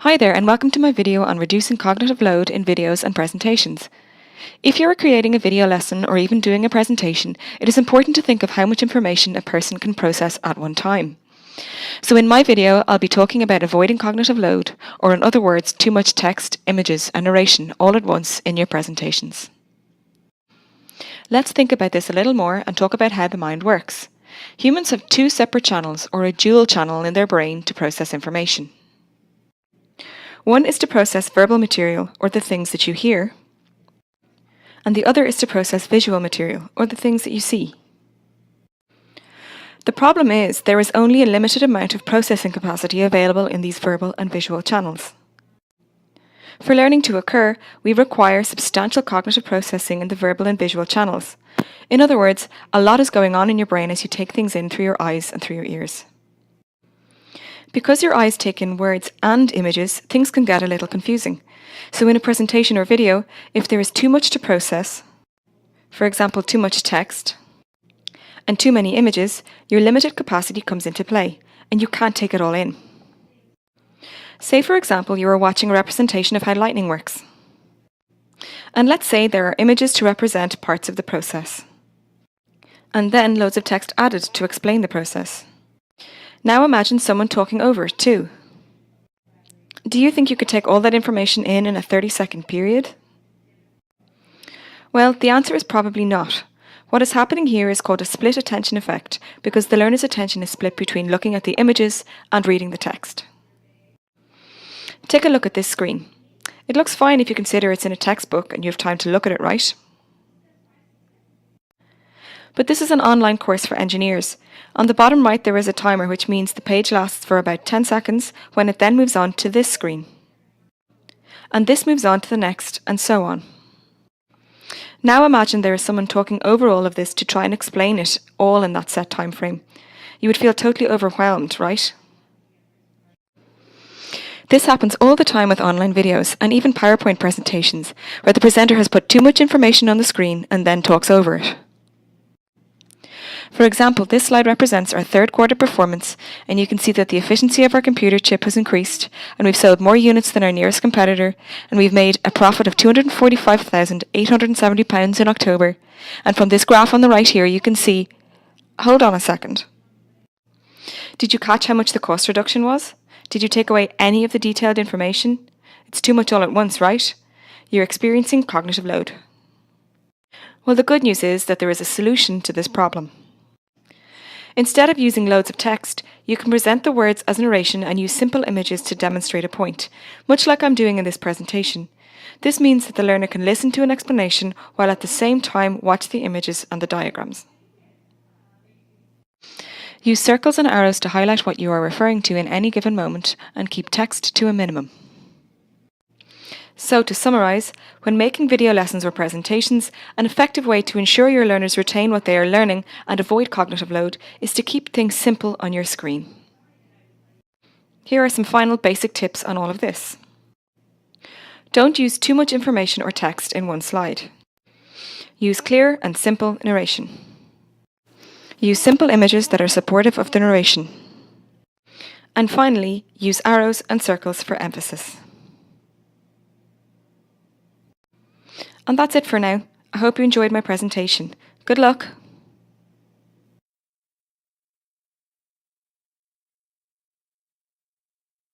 Hi there and welcome to my video on reducing cognitive load in videos and presentations. If you are creating a video lesson or even doing a presentation, it is important to think of how much information a person can process at one time. So in my video, I'll be talking about avoiding cognitive load, or in other words, too much text, images and narration all at once in your presentations. Let's think about this a little more and talk about how the mind works. Humans have two separate channels, or a dual channel in their brain to process information. One is to process verbal material, or the things that you hear, and the other is to process visual material, or the things that you see. The problem is there is only a limited amount of processing capacity available in these verbal and visual channels. For learning to occur, we require substantial cognitive processing in the verbal and visual channels. In other words, a lot is going on in your brain as you take things in through your eyes and through your ears. Because your eyes take in words and images, things can get a little confusing. So in a presentation or video, if there is too much to process, for example, too much text, and too many images, your limited capacity comes into play, and you can't take it all in. Say, for example, you are watching a representation of how lightning works. And let's say there are images to represent parts of the process, and then loads of text added to explain the process. Now imagine someone talking over it too. Do you think you could take all that information in a 30-second period? Well, the answer is probably not. What is happening here is called a split attention effect, because the learner's attention is split between looking at the images and reading the text. Take a look at this screen. It looks fine if you consider it's in a textbook and you have time to look at it, right? But this is an online course for engineers. On the bottom right there is a timer, which means the page lasts for about 10 seconds when it then moves on to this screen. And this moves on to the next, and so on. Now imagine there is someone talking over all of this to try and explain it all in that set time frame. You would feel totally overwhelmed, right? This happens all the time with online videos and even PowerPoint presentations, where the presenter has put too much information on the screen and then talks over it. For example, this slide represents our third quarter performance, and you can see that the efficiency of our computer chip has increased, and we've sold more units than our nearest competitor, and we've made a profit of £245,870 in October. And from this graph on the right here, you can see... Hold on a second. Did you catch how much the cost reduction was? Did you take away any of the detailed information? It's too much all at once, right? You're experiencing cognitive load. Well, the good news is that there is a solution to this problem. Instead of using loads of text, you can present the words as narration and use simple images to demonstrate a point, much like I'm doing in this presentation. This means that the learner can listen to an explanation while at the same time watch the images and the diagrams. Use circles and arrows to highlight what you are referring to in any given moment, and keep text to a minimum. So to summarise, when making video lessons or presentations, an effective way to ensure your learners retain what they are learning and avoid cognitive load is to keep things simple on your screen. Here are some final basic tips on all of this. Don't use too much information or text in one slide. Use clear and simple narration. Use simple images that are supportive of the narration. And finally, use arrows and circles for emphasis. And that's it for now. I hope you enjoyed my presentation. Good luck!